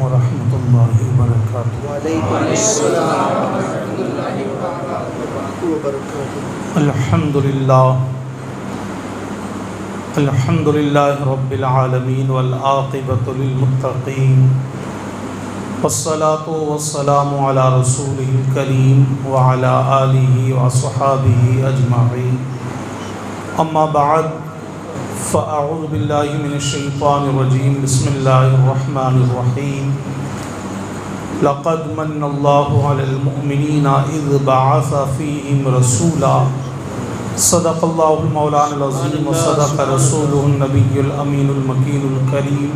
ورحمۃ اللہ وبرکاتہ۔ وعلیکم السلام ورحمۃ اللہ وبرکاتہ۔ الحمد للہ رب العالمین والعاقبۃ للمتقین والصلاة والسلام علی رسولہ الکریم وعلی آلہ وصحابہ اجمعین، اما بعد فاعوذ باللہ من الشیطان الرجیم، بسم اللہ الرحمن الرحیم۔ لقد من اللہ علی المؤمنین اذ بعث فیہم رسولا، صدق اللہ المولانا العظیم وصدق رسولہ النبی الامین المکین الکریم،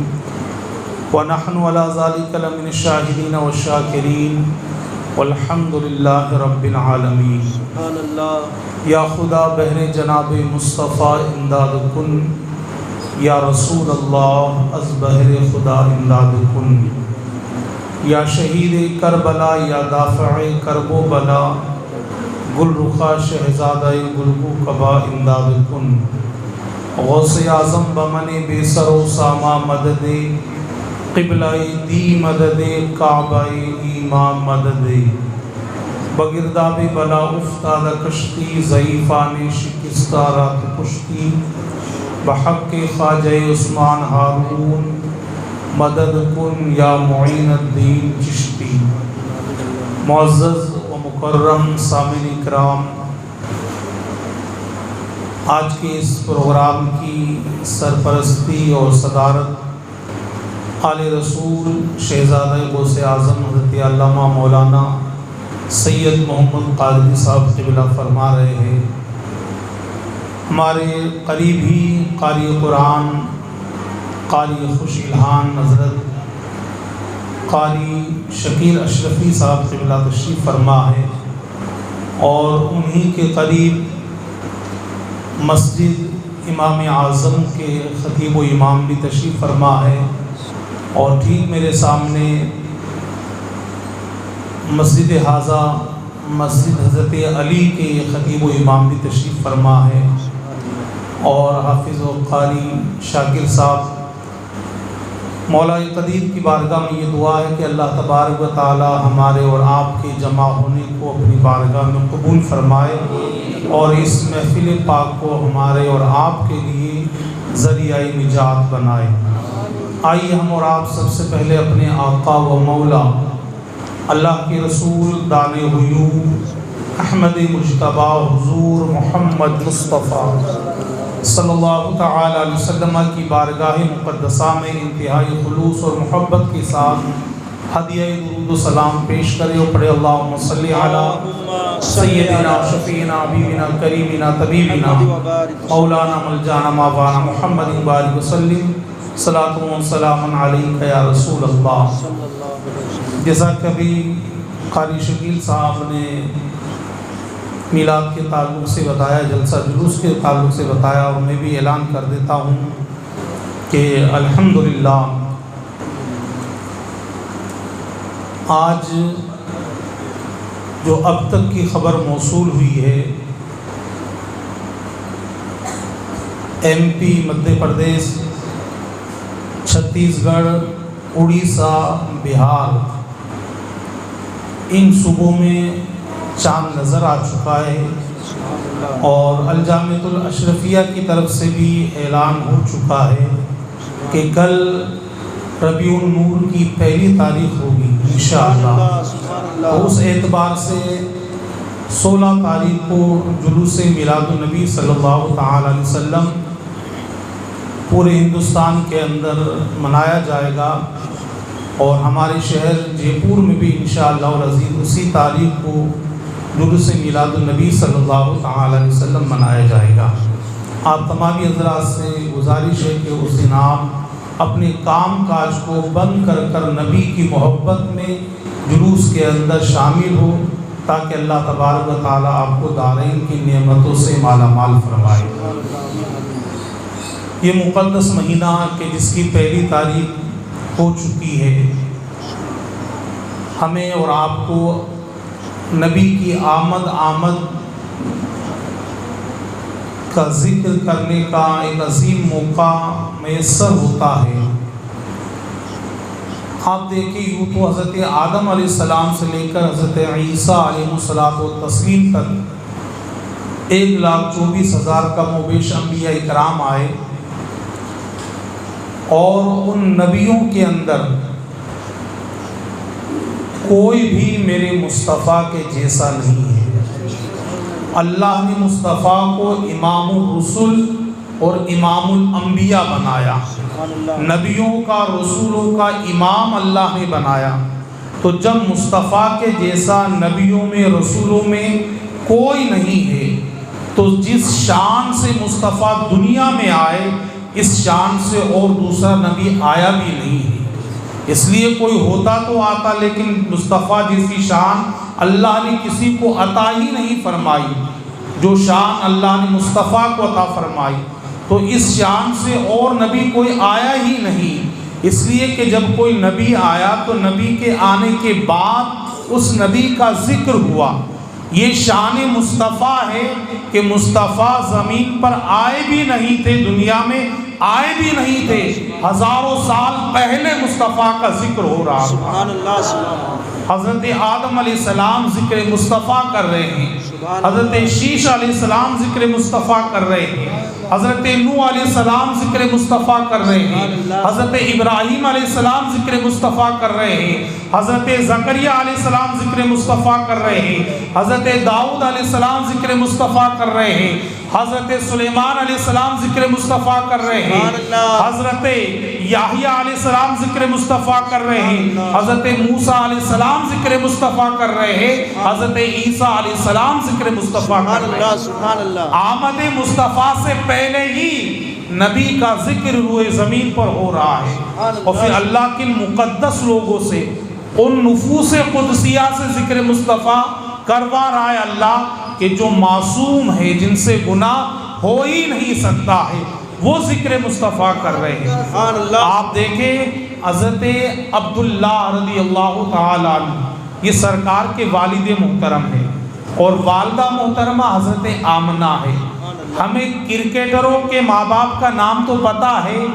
ونحن علی ذلک لمن الشاہدین والشاکرین، والحمد للہ رب العالمین۔ سبحان اللہ۔ یا خدا بہر جناب مصطفیٰ امداد کن، یا رسول اللہ از بہر خدا امداد کن، یا شہید کربلا یا دافع کرب و بلا، گل رخا شہزادہ گلبو کبا امداد کن۔ غوث اعظم بمن بے سر و ساما مدد، قبلہ دی مدد کعبہ ایمان مدد، بگرداب بلا افتاد کشتی، ضعیفان شکستہ رات پشتی، بحق خواجہ عثمان ہارون مدد کن یا معین الدین چشتی۔ معزز و مکرم سامعین اکرام، آج کے اس پروگرام کی سرپرستی اور صدارت آل رسول شہزادہ غوث اعظم حضرت علامہ مولانا سید محمد قادری صاحب قبلہ فرما رہے ہیں۔ ہمارے قریب ہی قاری قرآن، قاری خوش الہان حضرت قاری شکیل اشرفی صاحب قبلہ تشریف فرما ہے، اور انہی کے قریب مسجد امام اعظم کے خطیب و امام بھی تشریف فرما ہے، اور ٹھیک میرے سامنے مسجد حاضہ مسجد حضرت علی کے خطیب و امام بھی تشریف فرما ہے، اور حافظ و قاری شاکر صاحب۔ مولا قدیر کی بارگاہ میں یہ دعا ہے کہ اللہ تبارک و تعالی ہمارے اور آپ کے جمع ہونے کو اپنی بارگاہ میں قبول فرمائے، اور اس محفل پاک کو ہمارے اور آپ کے لیے ذریعہ نجات بنائے۔ آئیے ہم اور آپ سب سے پہلے اپنے آقا و مولا اللہ کے رسول دان غیوب احمد مجتبیٰ حضور محمد مصطفیٰ صلی اللہ تعالی علیہ وسلم کی بارگاہ مقدسہ میں انتہائی خلوص اور محبت کے ساتھ ہدیہ درود و سلام پیش کرے، اور پڑھے اللہم صلی علی سیدنا شفیعنا حبیبنا کریمنا طبیبنا مولانا ملجانا ماوانا محمد بارک وسلم، صلاۃ و سلام علیک یا رسول اللہ۔ جیسا کبھی قاری شکیل صاحب نے میلاد کے تعلق سے بتایا، جلسہ جلوس کے تعلق سے بتایا، اور میں بھی اعلان کر دیتا ہوں کہ الحمدللہ آج جو اب تک کی خبر موصول ہوئی ہے، ایم پی، مدھیہ پردیش، چھتیس گڑھ، اڑیسہ، بہار، ان صوبوں میں چاند نظر آ چکا ہے، اور الجامعۃ الاشرفیہ کی طرف سے بھی اعلان ہو چکا ہے کہ کل ربیع النور کی پہلی تاریخ ہوگی انشاءاللہ۔ اس اعتبار سے 16 تاریخ کو جلوس میلاد النبی صلی اللہ تعالی علیہ وسلم پورے ہندوستان کے اندر منایا جائے گا، اور ہمارے شہر جے پور میں بھی انشاءاللہ العزیز اسی تاریخ کو جلوس میلاد النبی صلی اللہ تعالی علیہ وسلم منایا جائے گا۔ آپ تمامی حضرات سے گزارش ہے کہ اس دن آپ اپنے کام کاج کو بند کر کر نبی کی محبت میں جلوس کے اندر شامل ہو، تاکہ اللہ تبارک و تعالی آپ کو دارین کی نعمتوں سے مالا مال فرمائے۔ یہ مقدس مہینہ کہ جس کی پہلی تاریخ ہو چکی ہے، ہمیں اور آپ کو نبی کی آمد کا ذکر کرنے کا ایک عظیم موقع میسر ہوتا ہے۔ آپ دیکھیں یوں تو حضرت آدم علیہ السلام سے لے کر حضرت عیسیٰ علیہ الصلوۃ والتسلیم تک 1,24,000 کم و بیش انبیاء اکرام آئے، اور ان نبیوں کے اندر کوئی بھی میرے مصطفیٰ کے جیسا نہیں ہے۔ اللہ نے مصطفیٰ کو امام الرسل اور امام الانبیاء بنایا، نبیوں کا رسولوں کا امام اللہ نے بنایا۔ تو جب مصطفیٰ کے جیسا نبیوں میں رسولوں میں کوئی نہیں ہے، تو جس شان سے مصطفیٰ دنیا میں آئے اس شان سے اور دوسرا نبی آیا بھی نہیں ہے۔ اس لیے کوئی ہوتا تو آتا، لیکن مصطفیٰ جیسی شان اللہ نے کسی کو عطا ہی نہیں فرمائی جو شان اللہ نے مصطفیٰ کو عطا فرمائی۔ تو اس شان سے اور نبی کوئی آیا ہی نہیں، اس لیے کہ جب کوئی نبی آیا تو نبی کے آنے کے بعد اس نبی کا ذکر ہوا۔ یہ شان مصطفیٰ ہے کہ مصطفیٰ زمین پر آئے بھی نہیں تھے، دنیا میں آئے بھی نہیں تھے، ہزاروں سال پہلے مصطفیٰ کا ذکر ہو رہا ہے۔ سبحان اللہ، سبحان اللہ۔ حضرت آدم علیہ السلام ذکر مصطفیٰ کر رہے ہیں، حضرت شیش علیہ السلام ذکر مصطفیٰ کر رہے ہیں، حضرت نوح علیہ السلام ذکر مصطفیٰ کر رہے ہیں، حضرت ابراہیم علیہ السلام ذکر مصطفیٰ کر رہے ہیں، حضرت زکریا علیہ السلام ذکر مصطفیٰ کر رہے ہیں، حضرت داؤد علیہ السلام ذکر مصطفیٰ کر رہے ہیں، حضرت سلیمان علیہ السلام ذکر مصطفیٰ کر رہے ہیں، حضرت یحییٰ علیہ السلام ذکر مصطفیٰ کر رہے ہیں، حضرت موسیٰ علیہ السلام ذکر مصطفیٰ کر رہے ہیں، حضرت عیسیٰ علیہ السلام ذکر مصطفیٰ کر رہے ہیں۔ سبحان اللہ۔ آمد مصطفیٰ سے پہلے ہی نبی کا ذکر روئے زمین پر ہو رہا ہے، اور پھر اللہ کے مقدس لوگوں سے، ان نفوس قدسیہ سے ذکر مصطفیٰ کروا رہا ہے اللہ، کہ جو معصوم ہے، جن سے گناہ ہو ہی نہیں سکتا ہے، وہ ذکر مصطفیٰ کر رہے ہیں۔ آپ دیکھیں حضرت عبداللہ رضی اللہ تعالیٰ عنہ، یہ سرکار کے والد محترم ہے، اور والدہ محترمہ حضرت آمنہ ہے۔ ہمیں کرکٹروں کے ماں باپ کا نام تو پتہ ہے،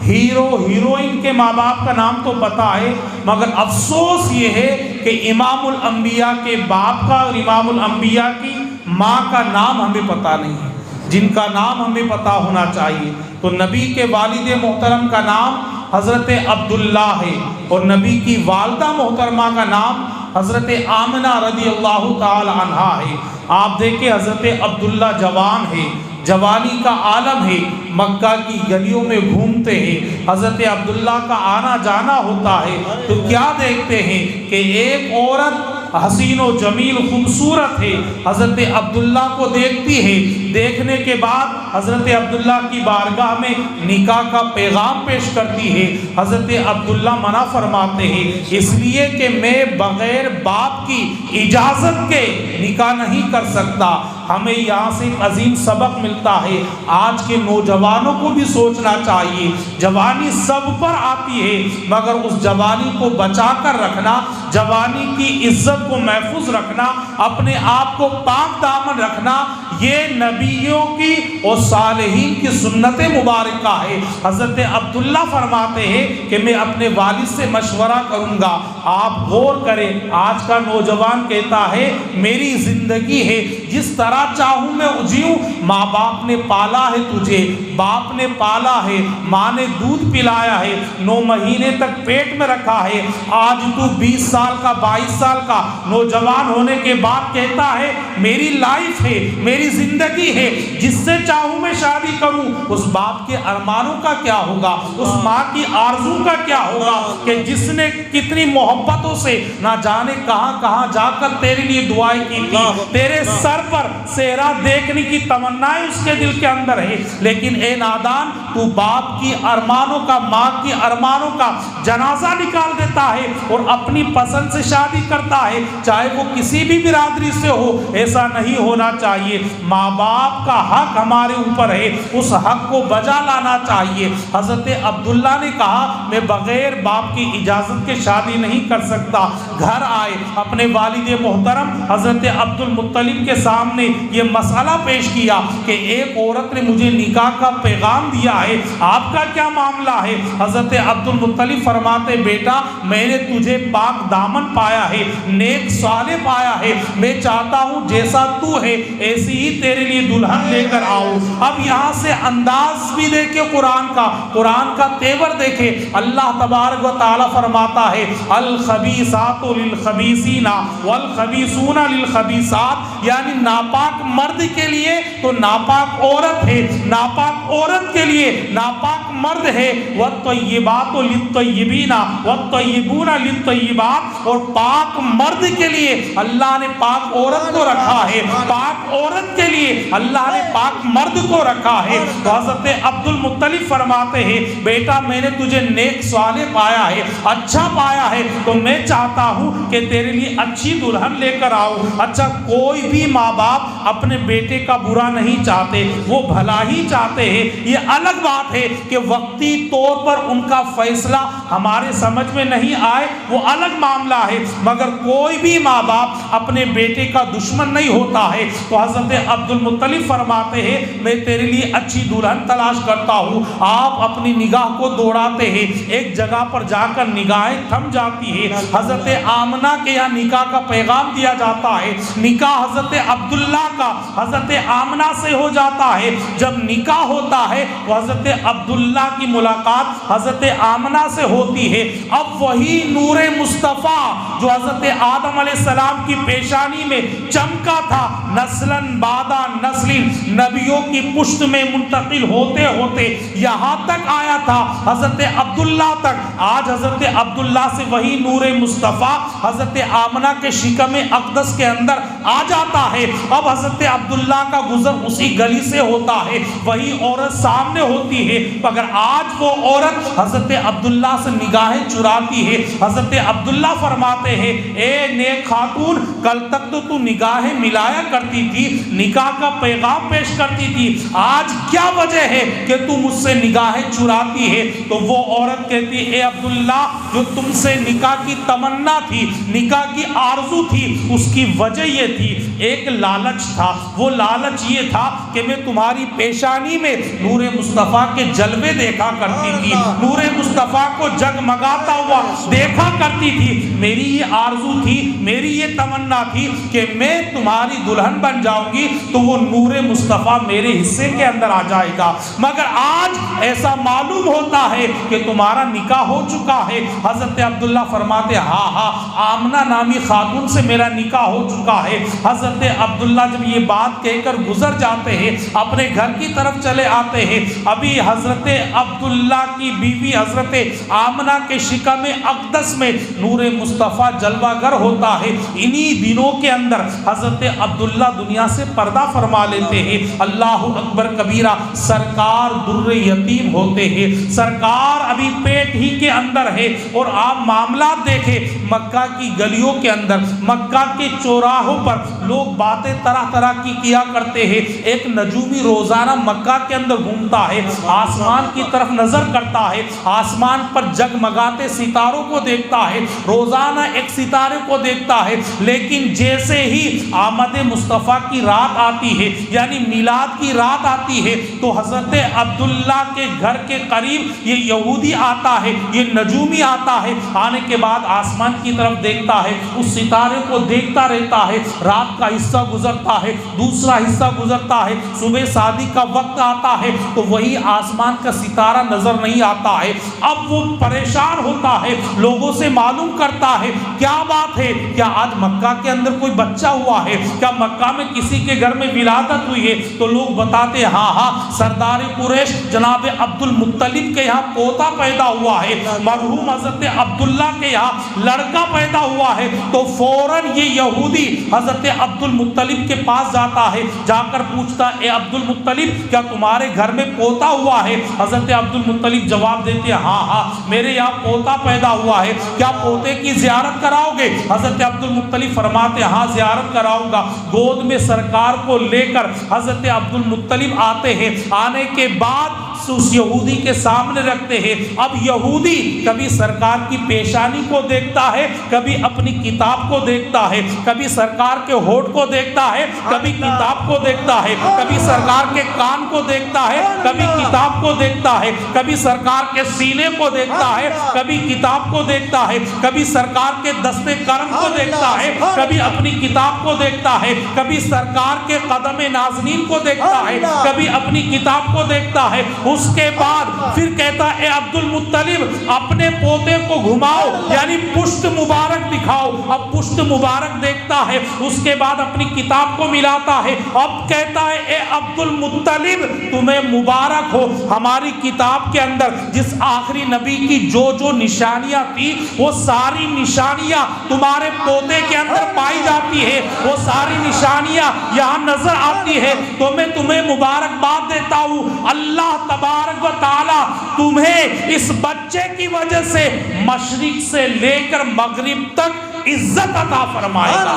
ہیرو ہیروئن کے ماں باپ کا نام تو پتہ ہے، مگر افسوس یہ ہے کہ امام الانبیاء کے باپ کا اور امام الانبیاء کی ماں کا نام ہمیں پتہ نہیں ہے، جن کا نام ہمیں پتہ ہونا چاہیے۔ تو نبی کے والد محترم کا نام حضرت عبداللہ ہے، اور نبی کی والدہ محترمہ کا نام حضرت آمنہ رضی اللہ تعالی عنہا ہے۔ آپ دیکھیں حضرت عبداللہ جوان ہے، جوانی کا عالم ہے، مکہ کی گلیوں میں گھومتے ہیں، حضرت عبداللہ کا آنا جانا ہوتا ہے، تو کیا دیکھتے ہیں کہ ایک عورت حسین و جمیل خوبصورت ہے، حضرت عبداللہ کو دیکھتی ہے، دیکھنے کے بعد حضرت عبداللہ کی بارگاہ میں نکاح کا پیغام پیش کرتی ہے۔ حضرت عبداللہ منع فرماتے ہیں، اس لیے کہ میں بغیر باپ کی اجازت کے نکاح نہیں کر سکتا۔ ہمیں یہاں سے ایک عظیم سبق ملتا ہے، آج کے نوجوانوں کو بھی سوچنا چاہیے، جوانی سب پر آتی ہے، مگر اس جوانی کو بچا کر رکھنا، جوانی کی عزت کو محفوظ رکھنا، اپنے آپ کو پاک دامن رکھنا، یہ نبیوں کی اور صالحین کی سنت مبارکہ ہے۔ حضرت عبداللہ فرماتے ہیں کہ میں اپنے والد سے مشورہ کروں گا۔ آپ غور کریں، آج کا نوجوان کہتا ہے میری زندگی ہے، جس طرح چاہوں میں جیوں، ماں باپ نے پالا ہے تجھے، باپ نے پالا ہے، ماں نے دودھ پلایا ہے، 9 مہینے تک پیٹ میں رکھا ہے، آج تو 20 سال کا 22 سال کا نوجوان ہونے کے بعد کہتا ہے میری لائف ہے، میری زندگی ہے، جس سے چاہوں میں شادی کروں۔ اس باپ کے ارمانوں کا کیا ہوگا، اس ماں کی آرزو کا کیا ہوگا، کہ جس نے کتنی محبتوں سے نہ جانے کہاں کہاں جا کر تیرے لیے دعائیں کی تھی، تیرے سر پر صحرا دیکھنے کی تمنائیں اس کے دل کے اندر ہے، لیکن اے نادان، تو باپ کی ارمانوں کا، ماں کی ارمانوں کا جنازہ نکال دیتا ہے اور اپنی پسند سے شادی کرتا ہے، چاہے وہ کسی بھی برادری سے ہو۔ ایسا نہیں ہونا چاہیے، ماں باپ کا حق ہمارے اوپر ہے، اس حق کو بجا لانا چاہیے۔ حضرت عبداللہ نے کہا میں بغیر باپ کی اجازت کے شادی نہیں کر سکتا۔ گھر آئے، اپنے والد محترم حضرت عبد المطلب کے سامنے یہ مسئلہ پیش کیا کہ ایک عورت نے مجھے نکاح کا پیغام دیا ہے، آپ کا کیا معاملہ ہے؟ حضرت عبد المطلب فرماتے بیٹا میں نے تجھے پاک دامن پایا ہے، نیک صالح پایا ہے، میں چاہتا ہوں جیسا تو ہے ایسی ہی تیرے لیے دلہن لے کر آؤ۔ اب یہاں سے انداز بھی دیکھے قرآن کا تیور دیکھے۔ اللہ تبارک و تعالی فرماتا ہے الخبیثات للخبیثین والخبیثون للخبیثات، یعنی ناپاک مرد کے لیے تو ناپاک عورت ہے، ناپاک عورت کے لیے ناپاک مرد ہے۔ والطیبات للطیبین والطیبون للطیبات، اور پاک مرد کے لیے اللہ نے پاک عورت کو رکھا ہے، پاک عورت کے لیے اللہ نے پاک مرد کو رکھا ہے۔ تو حضرت عبد المطلب فرماتے ہیں بیٹا میں نے تجھے نیک صالح پایا ہے، اچھا پایا ہے، تو میں چاہتا ہوں کہ تیرے لیے اچھی دلہن لے کر آؤ۔ اچھا کوئی بھی ماں باپ اپنے بیٹے کا برا نہیں چاہتے، وہ بھلا ہی چاہتے ہیں۔ یہ الگ بات ہے کہ وقتی طور پر ان کا فیصلہ ہمارے سمجھ میں نہیں آئے، وہ الگ معاملہ ہے، مگر کوئی بھی ماں باپ اپنے بیٹے کا دشمن نہیں ہوتا ہے۔ تو حضرت عبد المطلب فرماتے ہیں میں تیرے لیے اچھی دلہن تلاش کرتا ہوں۔ آپ اپنی نگاہ کو دوڑاتے ہیں، ایک جگہ پر جا کر نگاہیں تھم جاتی ہے۔ حضرت آمنہ کے یہاں نکاح کا پیغام دیا جاتا ہے، نکاح حضرت عبداللہ کا حضرت آمنہ سے ہو جاتا ہے۔ جب نکاح ہوتا ہے تو حضرت عبداللہ کی ملاقات حضرت آمنہ سے ہوتی ہے۔ اب وہی نور مصطفیٰ جو حضرت آدم علیہ السلام کی پیشانی میں چمکا تھا، نسلاً بعد نسل نبیوں کی پشت میں منتقل ہوتے ہوتے یہاں تک آیا تھا حضرت عبداللہ تک۔ آج حضرت عبداللہ سے وہی نور مصطفیٰ حضرت آمنہ کے شکم اقدس کے اندر آ جاتا ہے۔ اب حضرت عبداللہ کا گزر اسی گلی سے ہوتا ہے، وہی عورت سامنے ہوتی ہے، مگر آج وہ عورت حضرت عبداللہ سے نگاہیں چراتی ہے۔ حضرت عبداللہ فرماتے ہیں اے نیک خاتون، کل تک تو نگاہیں ملایا کرتی تھی، نکاح کا پیغام پیش کرتی تھی، آج کیا وجہ ہے کہ تو مجھ سے نگاہیں چراتی ہے؟ تو وہ عورت کہتی اے عبداللہ جو تم سے نکاح کی تمنا تھی، نکاح کی آرزو تھی، اس کی وجہ یہ تھی، ایک لالچ تھا۔ وہ لالچ یہ تھا کہ میں تمہاری پیشانی میں نور مصطفیٰ کے جلوے دیکھا کرتی تھی، نور مصطفیٰ کو جگمگاتا ہوا دیکھا کرتی تھی۔ میری یہ آرزو تھی، میری یہ تمنا تھی کہ میں تمہاری دلہن بن جاؤں گی تو وہ نور مصطفیٰ میرے حصے کے اندر آ جائے گا، مگر آج ایسا معلوم ہوتا ہے کہ تمہارا نکاح ہو چکا ہے۔ حضرت عبداللہ فرماتے ہاں آمنہ نامی خاتون سے میرا نکاح ہو چکا ہے۔ حضرت عبداللہ جب یہ بات کہہ کر گزر جاتے ہیں، اپنے گھر کی طرف چلے آتے ہیں، ابھی حضرت عبداللہ کی بیوی حضرت آمنہ کے شکم اقدس میں نور مصطفیٰ جلوہ گر ہوتا ہے۔ انہی دنوں کے اندر حضرت عبداللہ دنیا سے پردہ فرما لیتے ہیں۔ اللہ اکبر کبیرہ، سرکار در یتیم ہوتے ہیں، سرکار ابھی پیٹ ہی کے اندر ہے۔ اور آپ معاملات دیکھیں، مکہ کی گلیوں کے اندر، مکہ کے چوراہوں پر لوگ باتیں طرح طرح کی کیا کرتے ہیں۔ ایک نجومی روزانہ مکہ کے اندر گھومتا ہے، آسمان کی طرف نظر کرتا ہے، آسمان پر جگمگاتے ستاروں کو دیکھتا ہے، روزانہ ایک ستارے کو دیکھتا ہے، لیکن جیسے ہی آمد مصطفیٰ کی رات آتی ہے، یعنی میلاد کی رات آتی ہے، تو حضرت عبداللہ کے گھر کے قریب یہ یہودی آتا ہے، یہ نجومی آتا ہے، آنے کے بعد آسمان کی طرف دیکھتا ہے، اس ستارے کو دیکھتا رہتا ہے، رات کا حصہ گزرتا ہے، دوسرا حصہ گزرتا ہے، صبح صادق کا وقت آتا ہے تو وہی آسمان کا ستارہ نظر نہیں آتا ہے۔ اب وہ پریشان ہوتا ہے، لوگوں سے معلوم کرتا ہے کیا بات ہے، کیا آج مکہ کے اندر کوئی بچہ ہوا ہے، کیا مکہ میں کسی کے گھر میں ولادت ہوئی ہے؟ تو لوگ بتاتے ہاں سردار قریش جناب عبد المطلب کے یہاں پوتا پیدا ہوا ہے، مرحوم حضرت عبداللہ کے یہاں لڑکا پیدا ہوا ہے۔ تو فوراً یہ یہودی حضرت عبد المطلب کے پاس جاتا ہے، جا کر پوچھتا اے عبد المطلب کیا تمہارے گھر میں پوتا ہوا ہے؟ حضرت عبد المطلب جواب دیتے ہاں میرے یہاں پوتا پیدا ہوا ہے، کیا پوتے کی زیارت کراؤ گے؟ حضرت عبد المطلب فرماتے ہاں زیارت کراؤں گا۔ گود میں سرکار کو لے کر حضرت عبد المطلب آتے ہیں، آنے کے بعد عکس اس یہودی کے سامنے رکھتے ہیں۔ اب یہودی کبھی سرکار کی پیشانی کو دیکھتا ہے، کبھی اپنی کتاب کو دیکھتا ہے، کبھی سرکار کے ہونٹ کو دیکھتا ہے، کبھی کتاب کو دیکھتا ہے، کبھی سرکار کے کان کو دیکھتا ہے، کبھی کتاب کو دیکھتا ہے، کبھی سرکار کے سینے کو دیکھتا ہے، کبھی کتاب کو دیکھتا ہے، کبھی سرکار کے دستے کرم کو دیکھتا ہے، کبھی اپنی کتاب کو دیکھتا ہے، کبھی سرکار کے قدم نازنین کو دیکھتا ہے، کبھی اپنی کتاب کو دیکھتا ہے۔ اس کے بعد پھر کہتا ہے اے عبد المطلب اپنے پوتے کو گھماؤ، یعنی پشت مبارک دکھاؤ۔ اب پشت مبارک دیکھتا ہے، اس کے بعد اپنی کتاب کو ملاتا ہے، اب کہتا ہے اے عبد المطلب تمہیں مبارک ہو، ہماری کتاب کے اندر جس آخری نبی کی جو نشانیاں تھی وہ ساری نشانیاں تمہارے پوتے کے اندر پائی جاتی ہے، وہ ساری نشانیاں یہاں نظر آتی ہے، تو میں تمہیں مبارکباد دیتا ہوں۔ اللہ تبارک و تعالی تمہیں اس بچے کی وجہ سے مشرق سے لے کر مغرب تک عزت عطا فرمائے گا۔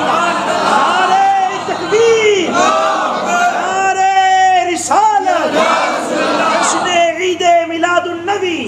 نعرہ تکبیر، نعرہ رسالت، جشن عید میلاد النبی۔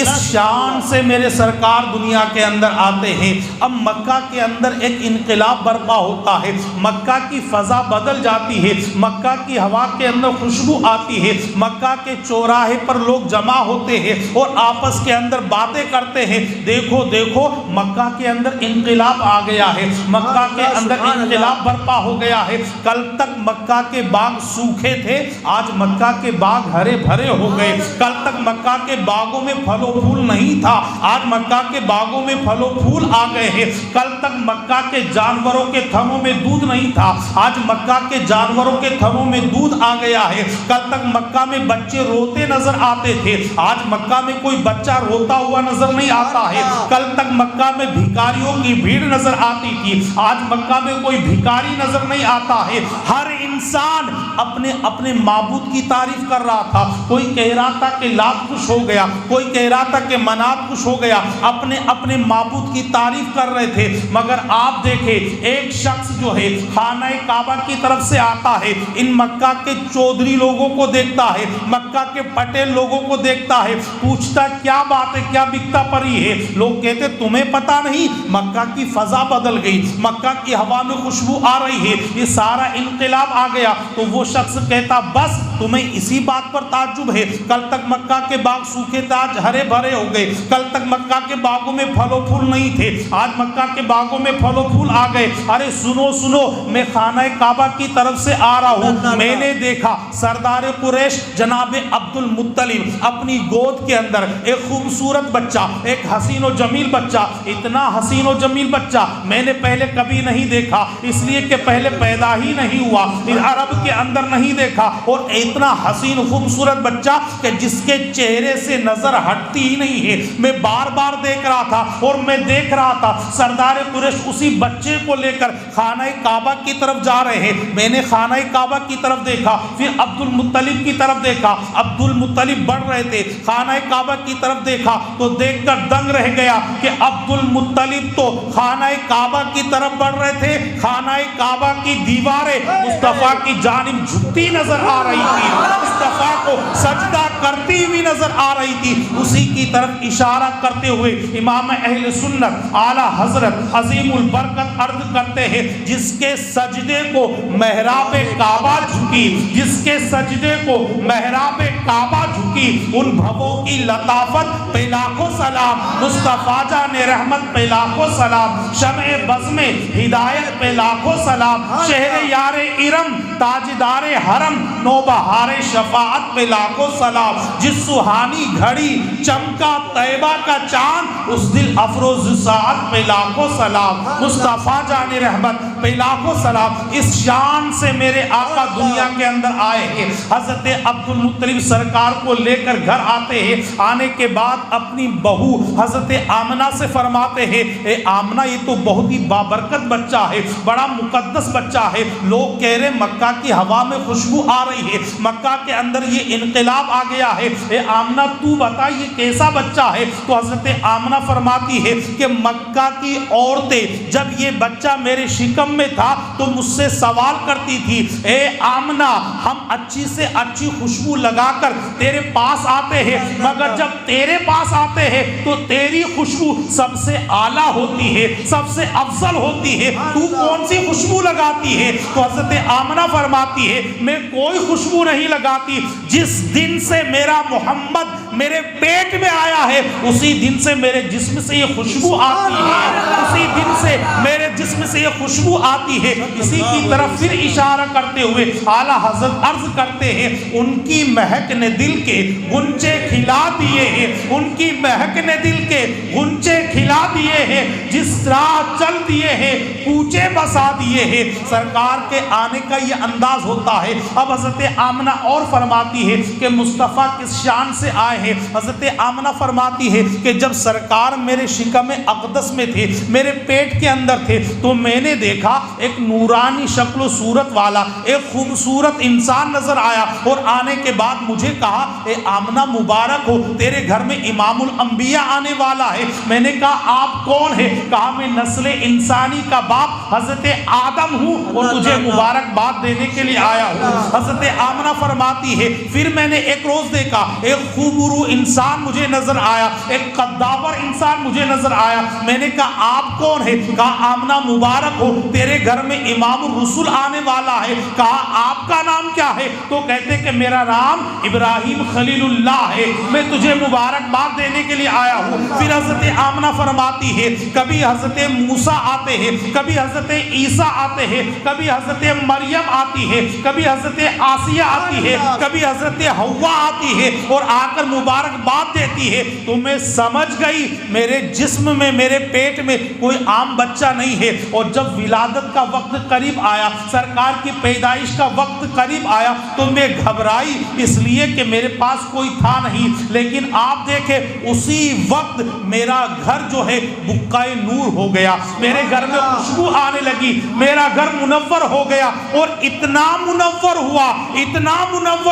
اس شان سے میرے سرکار دنیا کے اندر آتے ہیں۔ اب مکہ کے اندر ایک انقلاب برپا ہوتا ہے، مکہ کی فضا بدل جاتی ہے، مکہ کی ہوا کے اندر خوشبو آتی ہے، مکہ کے چوراہے پر لوگ جمع ہوتے ہیں اور آپس کے اندر باتیں کرتے ہیں، دیکھو دیکھو مکہ کے اندر انقلاب آ گیا ہے، مکہ کے اندر انقلاب برپا ہو گیا ہے۔ کل تک مکہ کے باغ سوکھے تھے، آج مکہ کے باغ ہرے بھرے ہو گئے۔ کل تک مکہ کے باغوں میں پھل و پھول نہیں تھا، آج مکہ کے باغوں میں پھل و پھول آ گئے ہیں۔ کل تک مکہ کے جانوروں کے تھنوں میں دودھ نہیں تھا، آج مکہ کے جانوروں کے تھنوں میں دودھ آ گیا ہے۔ کل تک مکہ میں بچے روتے نظر آتے تھے، آج مکہ میں کوئی بچہ روتا ہوا نظر نہیں آتا ہے۔ کل تک مکہ میں بھکاریوں کی بھیڑ نظر آتی تھی، آج مکہ میں کوئی بھکاری نظر نہیں آتا ہے۔ ہر انسان اپنے اپنے معبود کی تعریف کر رہا تھا، کوئی کہہ رہا تھا کہ لات خوش ہو گیا، کوئی کہہ رہا تھا کہ منات خوش ہو گیا، اپنے اپنے معبود کی تعریف کر رہے تھے۔ مگر آپ دیکھیں ایک شخص جو ہے خانہ کعبہ کی طرف سے آتا ہے، ان مکہ کے چودھری لوگوں کو دیکھتا ہے، مکہ کے پٹیل لوگوں کو دیکھتا ہے، پوچھتا کیا بات ہے، کیا بکتا پڑی ہے؟ لوگ کہتے تمہیں پتا نہیں، مکہ کی فضا بدل گئی، مکہ کی ہوا میں خوشبو آ رہی ہے، یہ سارا انقلاب آ گیا۔ تو وہ شخص کہتا بس تمہیں اسی بات پر تعجب ہے، کل تک مکہ کے باغ سوکھے تھے، آج ہرے بھرے ہو گئے، کل تک مکہ کے باغوں میں پھل و پھول نہیں تھے، آج مکہ کے باغوں میں پھل و پھول آ گئے۔ ارے سنو سنو، میں خانہ کعبہ کی طرف سے آ رہا ہوں، میں نے دیکھا سردار قریش جناب عبد المطلب اپنی گود کے اندر ایک خوبصورت بچہ، ایک حسین و جمیل بچہ، اتنا حسین و جمیل بچہ میں نے پہلے کبھی نہیں دیکھا، اس لیے کہ پہلے پیدا ہی نہیں ہوا، عرب کے اندر نہیں دیکھا، اور اتنا حسین خوبصورت بچہ کہ جس کے چہرے سے نظر ہٹتی ہی نہیں ہے۔ میں بار بار دیکھ رہا تھا اور میں دیکھ رہا تھا سردار قریش اسی بچے کو لے کر خانہ کعبہ کی طرف جا رہے ہیں۔ میں نے خانہ کعبہ کی طرف دیکھا، پھر عبد المطلب کی طرف دیکھا، عبد المطلب بڑھ رہے تھے، خانہ کعبہ کی طرف دیکھا تو دیکھ کر دنگ رہ گیا کہ عبد المطلب تو خانہ کعبہ کی طرف بڑھ رہے تھے، خانہ کعبہ کی دیواریں مصطفیٰ کی جانب جھکتی نظر آ رہی تھی، مصطفیٰ کو سجدہ کرتی ہوئی نظر آ رہی تھی، اسی کی طرف اشارہ کرتے ہوئے امام اہل سنت اعلیٰ حضرت عظیم البرکت عرض کرتے ہیں جس کے سجدے کو محراب کعبہ جھکی، جس کے سجدے کو محراب کعبہ جھکی، ان بھووں کی لطافت پہ لاکھوں سلام، مصطفیٰ جان رحمت پہ لاکھوں سلام، شمع بزم ہدایت پہ لاکھوں سلام، شہر یار ارم تاجدار حرم نوبہار شفاعت پہ لاکھوں سلام، جس سہانی گھڑی چمکا طیبہ کا چاند اس دل افروز ساعت پہ لاکھوں سلام، مصطفیٰ جان رحمت پہ لاکھوں سلام۔ اس شان سے میرے آقا دنیا کے اندر آئے ہیں، حضرت عبد المطلب سرکار کو لے کر گھر آتے ہیں، آنے کے بعد اپنی بہو حضرت آمنہ سے فرماتے ہیں اے آمنہ یہ تو بہت ہی بابرکت بچہ ہے، بڑا مقدس بچہ ہے، لوگ کہہ رہے مکہ کی ہوا میں خوشبو آ رہی ہے، مکہ کے اندر یہ انقلاب آ گیا گیا ہے، اے آمنہ تو بتا یہ کیسا بچہ ہے؟ تو حضرت آمنہ فرماتی ہے کہ مکہ کی عورتیں جب یہ بچہ میرے شکم میں تھا تو مجھ سے سوال کرتی تھی، اے آمنہ ہم اچھی سے اچھی خوشبو لگا کر تیرے پاس آتے ہیں، مگر جب تیرے پاس آتے ہیں تو تیری خوشبو سب سے اعلیٰ ہوتی ہے، سب سے افضل ہوتی ہے، تو کون سی خوشبو لگاتی ہے؟ تو حضرت آمنہ فرماتی ہے میں کوئی خوشبو نہیں لگاتی، جس دن سے میرا محمد میرے پیٹ میں آیا ہے اسی دن سے میرے جسم سے یہ خوشبو آتی ہے، اسی دن سے میرے جسم سے یہ خوشبو آتی ہے۔ اسی کی طرف پھر اشارہ کرتے ہوئے اعلیٰ حضرت عرض کرتے ہیں ان کی مہک نے دل کے غنچے کھلا دیے ہیں، ان کی مہک نے دل کے غنچے کھلا دیے ہیں، جس راہ چل دیے ہیں کوچے بسا دیے ہیں۔ سرکار کے آنے کا یہ انداز ہوتا ہے۔ اب حضرت آمنہ اور فرماتی ہے کہ مصطفیٰ کس شان سے آئے ہیں؟ حضرت آمنہ فرماتی ہے کہ جب سرکار میرے شکم اقدس میں تھے، میرے پیٹ کے اندر تھے، تو میں نے دیکھا ایک نورانی شکل و صورت والا ایک خوبصورت انسان نظر آیا، اور آنے کے بعد مجھے کہا اے آمنہ مبارک ہو تیرے گھر میں امام الانبیاء آنے والا ہے۔ میں نے کہا آپ کون ہیں؟ کہا میں نسل انسانی کا باپ حضرت آدم ہوں اور تجھے مبارکباد دینے کے لیے آیا ہوں۔ حضرت آمنہ فرماتی ہے پھر میں نے ایک روز دیکھا ایک خوبرو انسان مجھے نظر آیا، ایک قداور انسان مجھے نظر آیا۔ میں نے کہا آپ کون ہیں؟ کہا آمنہ مبارک ہو تیرے گھر میں امام الرسل آنے والا ہے۔ کہا آپ کا نام کیا ہے؟ تو کہتے کہ میرا نام ابراہیم خلیل اللہ ہے، میں تجھے مبارکباد دینے کے لیے آیا ہوں۔ پھر حضرت آمنہ فرماتی ہے کبھی حضرت موسیٰ آتے ہیں، کبھی حضرت عیسیٰ آتے ہیں، کبھی حضرت مریم آتی ہے، کبھی حضرت آسیہ آتی ہے، کبھی حضرت حوا آتی ہے اور آ کر مبارکباد دیتی ہے۔ تو میں سمجھ گئی میرے جسم میں میرے پیٹ میں کوئی عام بچہ نہیں ہے۔ اور جب ولادت کا وقت قریب آیا، سرکار کی پیدائش کا وقت قریب آیا تو میں گھبرائی، اس لیے کہ میرے پاس کوئی تھا نہیں۔ لیکن آپ دیکھیں اسی وقت میرا گھر جو ہے بقعہ نور ہو گیا، میرے گھر میں خوشبو آنے لگی، میرا گھر منور ہو گیا، اور اتنا منور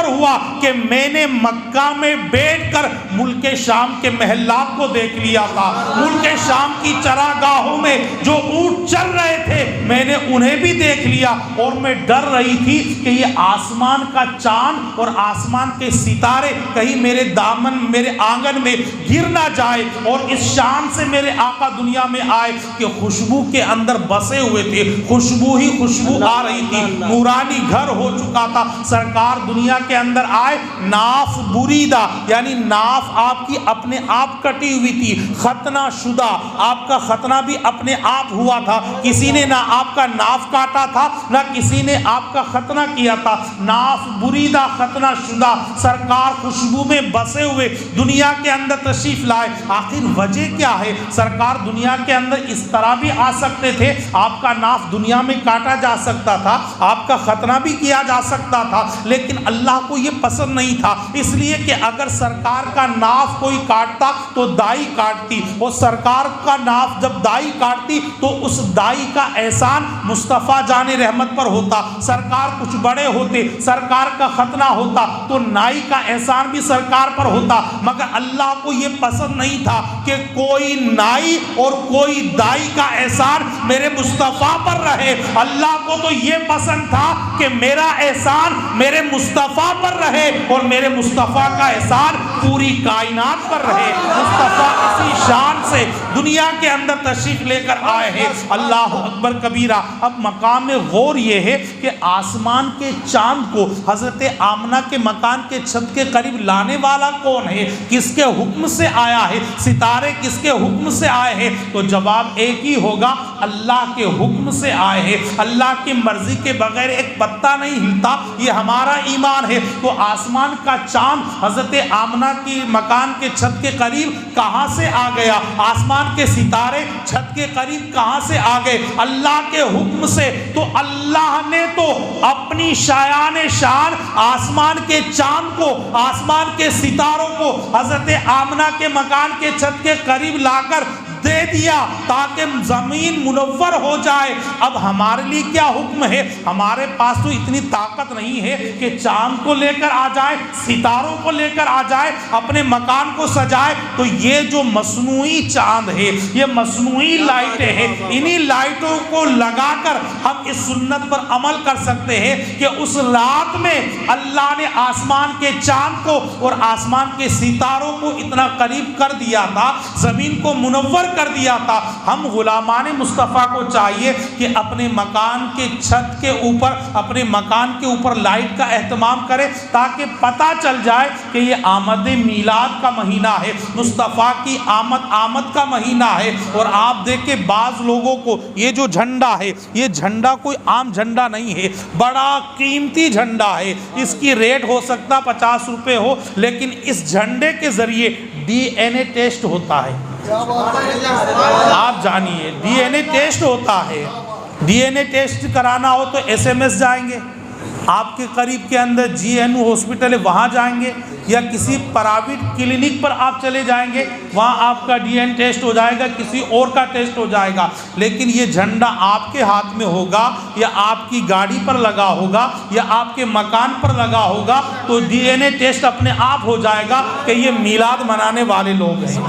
ہوا کہ میں نے مکہ میں بیٹھ کر ملک شام کے محلات کو دیکھ لیا تھا۔ ملک شام کی چراگاہوں میں جو اونٹ چل رہے تھے میں نے انہیں بھی دیکھ لیا، اور میں ڈر رہی تھی کہ یہ آسمان کا چاند اور آسمان کے ستارے کہیں میرے دامن میرے آنگن میں گر نہ جائے، اور اس شان سے میرے آقا دنیا میں آئے کہ خوشبو کے اندر بسے ہوئے تھے، خوشبو ہی خوشبو آ رہی تھی، نورانی گھر ہو چکا تھا۔ سرکار دنیا کے اندر آئے، ناف بریدہ یعنی ناف آپ کی اپنے آپ کٹی ہوئی تھی، ختنہ شدہ، آپ کا ختنہ بھی اپنے آپ ہوا تھا، کسی نے نہ آپ کا ناف کاٹا تھا نہ کسی نے آپ کا ختنہ کیا تھا، ناف بریدہ ختنہ شدہ، سرکار خوشبو میں بسے ہوئے دنیا کے اندر تشریف لائے۔ آخر وجہ کیا ہے؟ سرکار دنیا کے اندر اس طرح بھی آ سکتے تھے، آپ کا ناف دنیا میں کاٹا جا سکتا تھا، آپ کا ختنہ بھی کیا جا سکتا تھا، لیکن اللہ کو یہ پسند نہیں تھا، اس لیے کہ اگر سرکار کا ناف کوئی کاٹتا تو دائی کاٹتی، اور سرکار کا ناف جب دائی کاٹتی تو اس دائی کا احسان مصطفیٰ جان رحمت پر ہوتا، سرکار کچھ بڑے ہوتے، سرکار کا ختنہ ہوتا تو نائی کا احسان بھی سرکار پر ہوتا، مگر اللہ کو یہ پسند نہیں تھا کہ کوئی نائی اور کوئی دائی کا احسان میرے مصطفیٰ پر رہے۔ اللہ کو تو یہ پسند تھا کہ میرا احسان میرے مصطفیٰ پر رہے اور میرے مصطفیٰ کا احسان پوری کائنات پر رہے۔ مصطفیٰ اسی شان سے دنیا کے اندر تشریف لے کر آئے ہیں۔ اللہ اکبر کبیرہ۔ اب مقام غور یہ ہے کہ آسمان کے چاند کو حضرت آمنہ کے مکان کے چھت کے قریب لانے والا کون ہے؟ کس کے حکم سے آیا ہے؟ ستارے کس کے حکم سے آئے ہیں؟ تو جواب ایک ہی ہوگا، اللہ کے حکم سے آئے ہیں۔ اللہ کی مرضی کے بغیر ایک پتا نہیں ہلتا، یہ ہمارا ایمان ہے۔ تو آسمان کا چاند حضرت آمنہ کی مکان کے چھت کے قریب کہاں سے آ گیا؟ آسمان کے ستارے چھت کے قریب کہاں سے آ گئے؟ اللہ کے حکم سے۔ تو اللہ نے تو اپنی شایان شان آسمان کے چاند کو، آسمان کے ستاروں کو حضرت آمنہ کے مکان کے چھت کے قریب لا کر دے دیا تاکہ زمین منور ہو جائے۔ اب ہمارے لیے کیا حکم ہے؟ ہمارے پاس تو اتنی طاقت نہیں ہے کہ چاند کو لے کر آ جائے، ستاروں کو لے کر آ جائے، اپنے مکان کو سجائے۔ تو یہ جو مصنوعی چاند ہے، یہ مصنوعی لائٹیں ہیں، انہی لائٹوں کو لگا کر ہم اس سنت پر عمل کر سکتے ہیں کہ اس رات میں اللہ نے آسمان کے چاند کو اور آسمان کے ستاروں کو اتنا قریب کر دیا تھا، زمین کو منور کر دیا تھا۔ ہم غلامان مصطفیٰ کو چاہیے کہ اپنے مکان کے چھت کے اوپر، اپنے مکان کے اوپر لائٹ کا اہتمام کرے تاکہ پتہ چل جائے کہ یہ آمد میلاد کا مہینہ ہے، مصطفیٰ کی آمد کا مہینہ ہے۔ اور آپ دیکھیں بعض لوگوں کو یہ جو جھنڈا ہے، یہ جھنڈا کوئی عام جھنڈا نہیں ہے، بڑا قیمتی جھنڈا ہے، اس کی ریٹ ہو سکتا 50 روپے ہو، لیکن اس جھنڈے کے ذریعے ڈی این اے ٹیسٹ ہوتا ہے۔ آپ جانیے ڈی این اے ٹیسٹ ہوتا ہے۔ ڈی این اے ٹیسٹ کرانا ہو تو ایس ایم ایس جائیں گے، آپ کے قریب کے اندر جی این او ہاسپٹل ہے وہاں جائیں گے، یا کسی پرائیویٹ کلینک پر آپ چلے جائیں گے، وہاں آپ کا ڈی این ٹیسٹ ہو جائے گا، کسی اور کا ٹیسٹ ہو جائے گا۔ لیکن یہ جھنڈا آپ کے ہاتھ میں ہوگا یا آپ کی گاڑی پر لگا ہوگا یا آپ کے مکان پر لگا ہوگا تو ڈی این اے ٹیسٹ اپنے آپ ہو جائے گا کہ یہ میلاد منانے والے لوگ ہیں،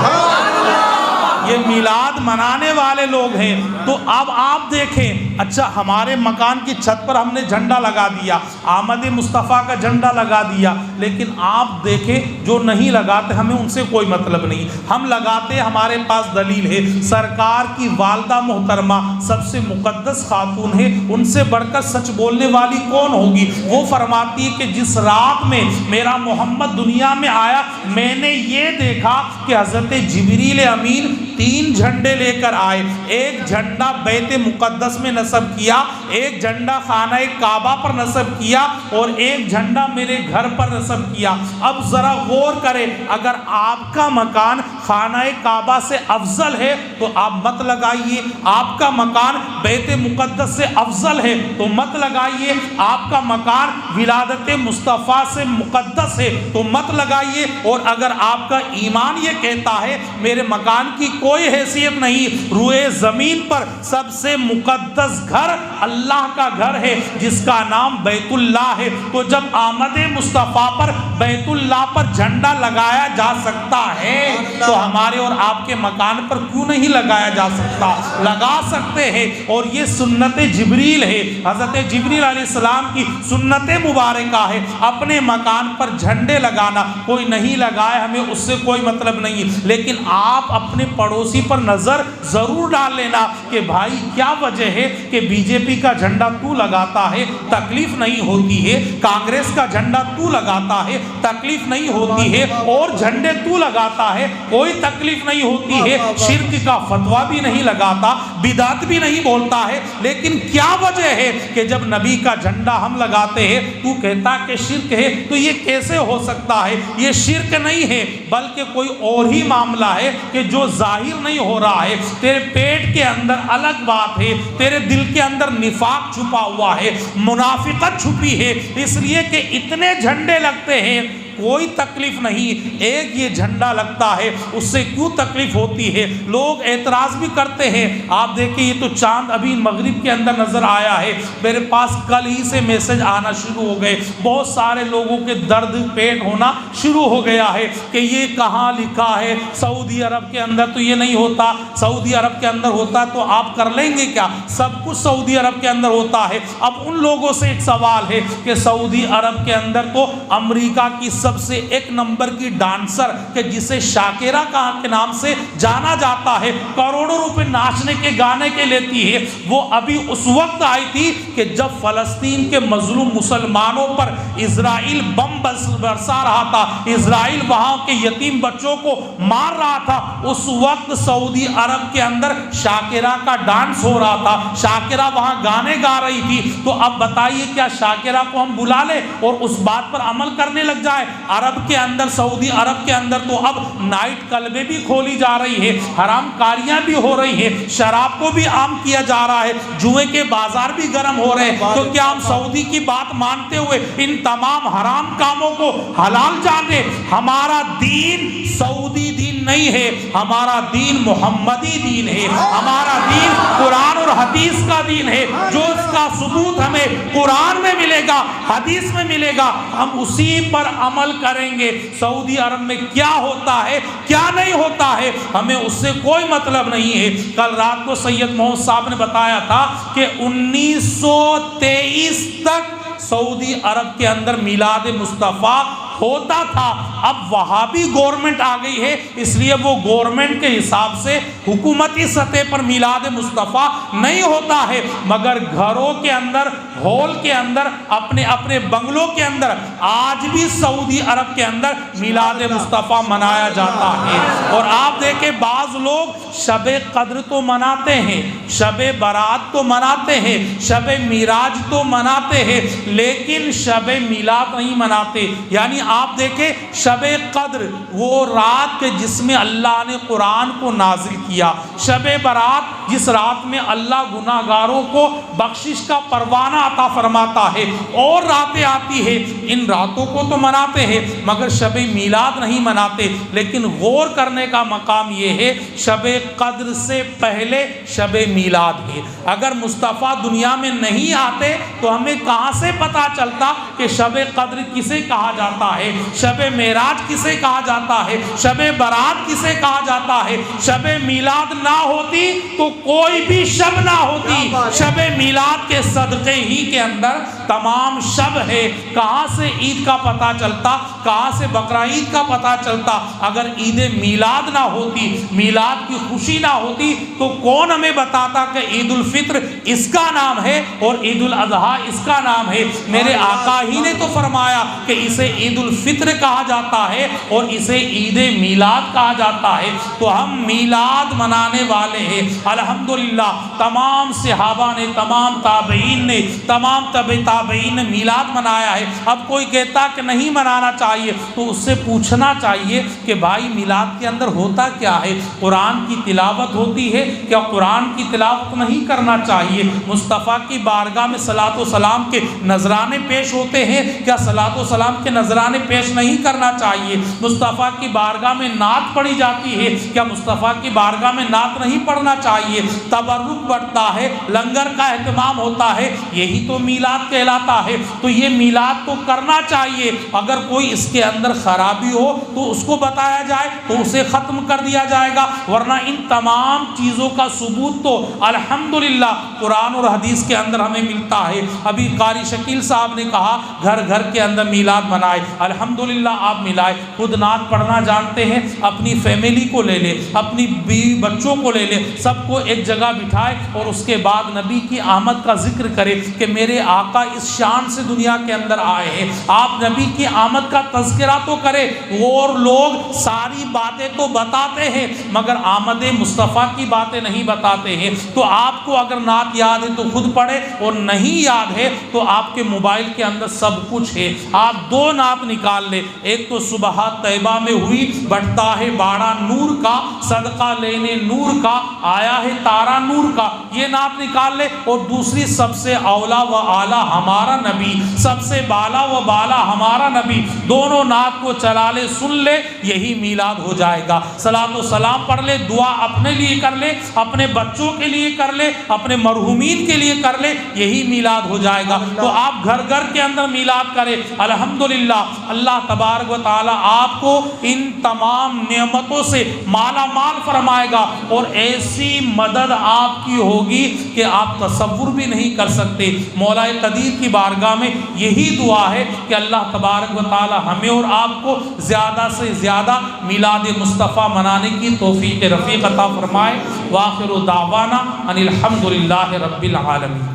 یہ میلاد منانے والے لوگ ہیں۔ تو اب آپ دیکھیں، اچھا ہمارے مکان کی چھت پر ہم نے جھنڈا لگا دیا، آمد مصطفیٰ کا جھنڈا لگا دیا، لیکن آپ دیکھیں جو نہیں لگاتے ہمیں ان سے کوئی مطلب نہیں، ہم لگاتے، ہمارے پاس دلیل ہے۔ سرکار کی والدہ محترمہ سب سے مقدس خاتون ہے، ان سے بڑھ کر سچ بولنے والی کون ہوگی؟ وہ فرماتی ہے کہ جس رات میں میرا محمد دنیا میں آیا، میں نے یہ دیکھا کہ حضرت جبریل امین 3 جھنڈے لے کر آئے، ایک جھنڈا بیت مقدس میں نصب کیا، ایک جھنڈا خانہ کعبہ پر نصب کیا اور ایک جھنڈا میرے گھر پر نصب کیا۔ اب ذرا غور کریں، اگر آپ کا مکان خانہ کعبہ سے افضل ہے تو آپ مت لگائیے، آپ کا مکان بیت مقدس سے افضل ہے تو مت لگائیے، آپ کا مکان ولادت مصطفیٰ سے مقدس ہے تو مت لگائیے۔ اور اگر آپ کا ایمان یہ کہتا ہے میرے مکان کی کوئی حیثیت نہیں، روئے زمین پر سب سے مقدس گھر اللہ کا گھر ہے جس کا نام بیت اللہ ہے، تو جب آمد مصطفیٰ پر بیت اللہ پر جھنڈا لگایا جا سکتا ہے تو ہمارے اور آپ کے مکان پر کیوں نہیں لگایا جا سکتا؟ لگا سکتے ہیں۔ اور یہ سنت جبریل ہے، حضرت جبریل علیہ السلام کی سنت مبارکہ ہے، اپنے مکان پر جھنڈے لگانا۔ کوئی نہیں لگائے ہمیں اس سے کوئی مطلب نہیں، لیکن آپ اپنے پڑوسی پر نظر ضرور ڈال لینا کہ بھائی کیا وجہ ہے کہ بی جے پی کا جھنڈا تو لگاتا ہے تکلیف نہیں ہوتی ہے، کانگریس کا جھنڈا تو لگاتا ہے تکلیف نہیں ہوتی ہے، اور جھنڈے تو لگاتا ہے کوئی تکلیف نہیں ہوتی ہے، شرک کا فتویٰ بھی نہیں لگاتا، بدعت بھی نہیں بولتا ہے، لیکن کیا وجہ ہے کہ جب نبی کا جھنڈا ہم لگاتے ہیں تو کہتا کہ شرک ہے؟ تو یہ کیسے ہو سکتا ہے؟ یہ شرک نہیں ہے بلکہ کوئی اور ہی معاملہ ہے کہ جو ظاہر نہیں ہو رہا ہے۔ تیرے پیٹ کے اندر الگ بات ہے، تیرے دل کے اندر نفاق چھپا ہوا ہے، منافقت چھپی ہے، اس لیے کہ اتنے جھنڈے لگتے ہیں کوئی تکلیف نہیں، ایک یہ جھنڈا لگتا ہے اس سے کیوں تکلیف ہوتی ہے؟ لوگ اعتراض بھی کرتے ہیں۔ آپ دیکھیں یہ تو چاند ابھی مغرب کے اندر نظر آیا ہے، میرے پاس کل ہی سے میسج آنا شروع ہو گئے، بہت سارے لوگوں کے درد پیٹ ہونا شروع ہو گیا ہے کہ یہ کہاں لکھا ہے؟ سعودی عرب کے اندر تو یہ نہیں ہوتا، سعودی عرب کے اندر ہوتا تو آپ کر لیں گے کیا؟ سب کچھ سعودی عرب کے اندر ہوتا ہے۔ اب ان لوگوں سے ایک سوال ہے کہ سعودی عرب کے اندر تو امریکہ کی سب سے ایک نمبر کی ڈانسر کہ جسے شاکرہ کے نام سے جانا جاتا ہے، کروڑوں روپے ناچنے کے گانے کے لیتی ہے، وہ ابھی اس وقت آئی تھی کہ جب فلسطین کے مظلوم مسلمانوں پر اسرائیل بم برسا رہا تھا، اسرائیل وہاں کے یتیم بچوں کو مار رہا تھا، اس وقت سعودی عرب کے اندر شاکرہ کا ڈانس ہو رہا تھا، شاکرہ وہاں گانے گا رہی تھی۔ تو اب بتائیے کیا شاکرہ کو ہم بلا لیں اور اس بات پر عمل کرنے لگ جائے؟ عرب کے اندر، سعودی عرب کے اندر تو اب نائٹ کلبیں بھی کھولی جا رہی ہے، حرام کاریاں بھی ہو رہی ہیں، شراب کو بھی عام کیا جا رہا ہے، جوئے کے بازار بھی گرم ہو رہے ہیں۔ تو کیا ہم سعودی کی بات مانتے ہوئے ان تمام حرام کاموں کو حلال جانے؟ ہمارا دین سعودی دین نہیں ہے، ہمارا دین محمدی دین ہے، ہمارا دین قرآن اور حدیث کا دین ہے۔ جو اس کا ثبوت ہمیں قرآن میں ملے گا، حدیث میں ملے گا، ہم اسی پر عمل کریں گے۔ سعودی عرب میں کیا ہوتا ہے کیا نہیں ہوتا ہے ہمیں اس سے کوئی مطلب نہیں ہے۔ کل رات کو سید محمد صاحب نے بتایا تھا کہ 1923 تک سعودی عرب کے اندر میلاد مصطفیٰ ہوتا تھا۔ اب وہابی گورنمنٹ آ گئی ہے، اس لیے وہ گورنمنٹ کے حساب سے حکومتی سطح پر میلاد مصطفیٰ نہیں ہوتا ہے، مگر گھروں کے اندر، ہال کے اندر، اپنے اپنے بنگلوں کے اندر آج بھی سعودی عرب کے اندر میلاد مصطفیٰ منایا جاتا ہے۔ اور آپ دیکھیں بعض لوگ شب قدر تو مناتے ہیں، شب برات تو مناتے ہیں، شب معراج تو مناتے ہیں، لیکن شب میلاد نہیں مناتے۔ یعنی آپ دیکھیں شب قدر وہ رات کے جس میں اللہ نے قرآن کو نازل کیا، شب برات جس رات میں اللہ گناہگاروں کو بخشش کا پروانہ عطا فرماتا ہے، اور راتیں آتی ہے، ان راتوں کو تو مناتے ہیں مگر شب میلاد نہیں مناتے۔ لیکن غور کرنے کا مقام یہ ہے شب قدر سے پہلے شب میلاد ہے۔ اگر مصطفیٰ دنیا میں نہیں آتے تو ہمیں کہاں سے پتہ چلتا کہ شب قدر کسے کہا جاتا ہے، شب معراج کسے کہا جاتا ہے، شب برات کسے کہا جاتا ہے۔ شب میلاد نہ ہوتی تو کوئی بھی شب نہ ہوتی۔ شب میلاد کے صدقے ہی کے اندر تمام شب ہے۔ کہاں سے عید کا پتہ چلتا، کہاں سے بقرہ عید کا پتہ چلتا؟ اگر عید میلاد نہ ہوتی، میلاد کی خوشی نہ ہوتی تو کون ہمیں بتاتا کہ عید الفطر اس کا نام ہے اور عید الاضحیٰ اس کا نام ہے؟ میرے آقا ہی نے تو فرمایا کہ اسے عید الفطر کہا جاتا ہے اور اسے عید میلاد کہا جاتا ہے۔ تو ہم میلاد منانے والے ہیں الحمدللہ۔ تمام صحابہ نے، تمام تابعین نے، تمام تابعین نے میلاد منایا ہے۔ اب کوئی کہتا کہ نہیں منانا چاہیے تو اس سے پوچھنا چاہیے کہ بھائی میلاد کے اندر ہوتا کیا ہے؟ قرآن کی تلاوت ہوتی ہے، کیا قرآن کی تلاوت نہیں کرنا چاہیے؟ مصطفیٰ کی بارگاہ میں صلاۃ و سلام کے نذرانے پیش ہوتے ہیں، کیا صلاۃ و سلام کے نذرانے پیش نہیں کرنا چاہیے؟ مصطفیٰ کی بارگاہ میں نعت پڑھی جاتی ہے، کیا مصطفیٰ کی بارگاہ میں نعت نہیں پڑھنا چاہیے؟ تبرک بڑھتا ہے، لنگر کا اہتمام ہوتا ہے، یہی تو میلاد کہلاتا ہے۔ تو یہ میلاد تو کرنا چاہیے۔ اگر کوئی اس کے اندر خرابی ہو تو اس کو بتایا جائے تو اسے ختم کر دیا جائے گا، ورنہ ان تمام چیزوں کا ثبوت تو الحمدللہ قرآن اور حدیث کے اندر ہمیں ملتا ہے۔ ابھی قاری شکیل صاحب نے کہا گھر گھر کے اندر میلاد منائے، الحمدللہ آپ ملائے، خود نعت پڑھنا جانتے ہیں، اپنی فیملی کو لے لے، اپنی بیوی بچوں کو لے لے، سب کو ایک جگہ بٹھائے اور اس کے بعد نبی کی آمد کا ذکر کرے کہ میرے آقا اس شان سے دنیا کے اندر آئے ہیں۔ آپ نبی کی آمد کا تذکرہ تو کرے۔ اور لوگ ساری باتیں تو بتاتے ہیں مگر آمد مصطفیٰ کی باتیں نہیں بتاتے ہیں۔ تو آپ کو اگر نعت یاد ہے تو خود پڑھے، اور نہیں یاد ہے تو آپ کے موبائل کے اندر سب کچھ ہے، آپ دو نعت نکال لے۔ ایک تو صبح طیبہ میں ہوئی بٹتا ہے باڑا نور کا، صدقہ لینے نور کا آیا ہے تارا نور کا، یہ نعت نکال لے۔ اور دوسری سب سے اولا و اعلیٰ ہمارا نبی، سب سے بالا و بالا ہمارا نبی، دونوں نعت کو چلا لے، سن لے، یہی میلاد ہو جائے گا۔ صلاۃ و سلام پڑھ لے، دعا اپنے لیے کر لے، اپنے بچوں کے لیے کر لے، اپنے مرحومین کے لیے کر لے، یہی میلاد ہو جائے گا۔ تو آپ گھر گھر کے اندر میلاد کرے الحمدللہ۔ اللہ تبارک و تعالی آپ کو ان تمام نعمتوں سے مالا مال فرمائے گا، اور ایسی مدد آپ کی ہوگی کہ آپ تصور بھی نہیں کر سکتے۔ مولا قدیر کی بارگاہ میں یہی دعا ہے کہ اللہ تبارک و تعالی ہمیں اور آپ کو زیادہ سے زیادہ میلاد مصطفیٰ منانے کی توفیق رفیق عطا فرمائے۔ وآخر دعوانا ان الحمدللہ رب العالمین۔